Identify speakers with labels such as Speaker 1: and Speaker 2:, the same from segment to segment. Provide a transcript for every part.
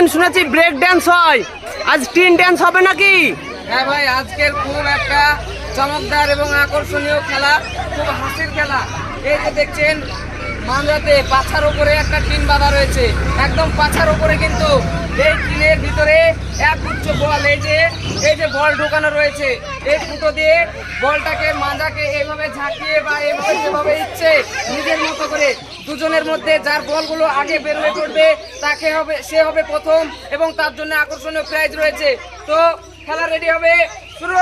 Speaker 1: প্রতিদিন শুনেছি break dance হয়, আজ টিন ড্যান্স হবে নাকি?
Speaker 2: হ্যাঁ ভাই, আজকের খুব একটা চমকদার এবং আকর্ষণীয় খেলা, খুব হাসির খেলা। এই যে দেখছেন মাঝরাতে পাছার উপরে একটা টিন বাঁধা রয়েছে, একদম পাছার উপরে, কিন্তু এই টিনের ভিতরে এক গুচ্ছ বল, এই যে বল ঢোকানো রয়েছে, এই ফুটো দিয়ে বলটাকে মাঝাকে এইভাবে ঝাঁকিয়ে বা এইভাবে যেভাবে ইচ্ছে নিজের মতো করে দুজনের মধ্যে যার বলগুলো আগে বের হয়ে পড়বে সে হবে প্রথম, এবং তার জন্য আকর্ষণীয় প্রাইজ রয়েছে। তো খেলা রেডি হবে, শুরু।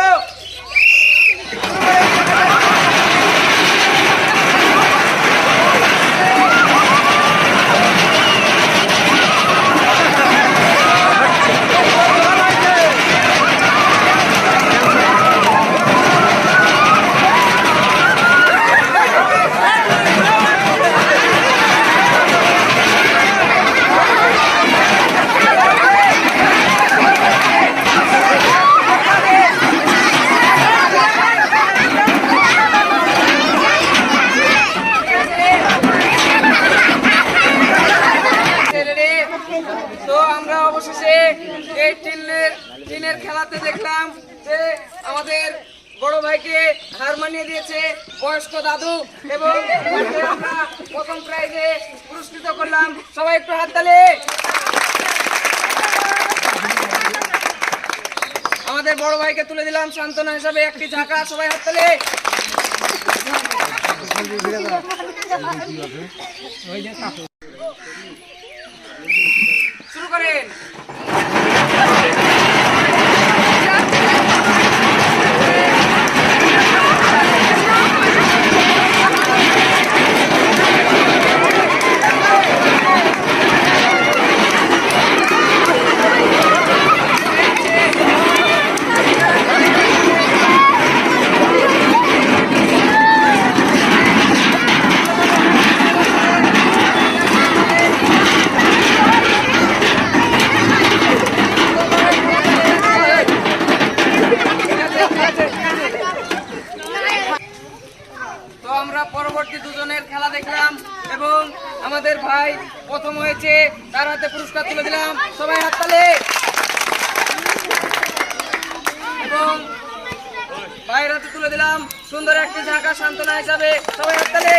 Speaker 2: তো আমরা অবশেষে এই টিনের খেলাতে দেখলাম যে আমাদের বড় ভাইকে হার মানিয়ে দিয়েছে বয়স্ক দাদু, এবং আমরা প্রথম প্রাইজে পুরস্কৃত করলাম। সবাই একটু হাততালি। আমাদের বড় ভাইকে তুলে দিলাম সান্ত্বনা হিসাবে একটি ঝাঁকা। সবাই হাততালি। শুরু করেন। তো আমরা পরবর্তী দুজনের খেলা দেখলাম, এবং আমাদের ভাই প্রথম হয়েছে, তার হাতে পুরস্কার তুলে দিলাম। সবাই হাততালি। এবং ভাইয়ের হাতে তুলে দিলাম সুন্দর একটি ঝাঁকা সান্ত্বনা হিসাবে। সবাই হাততালি।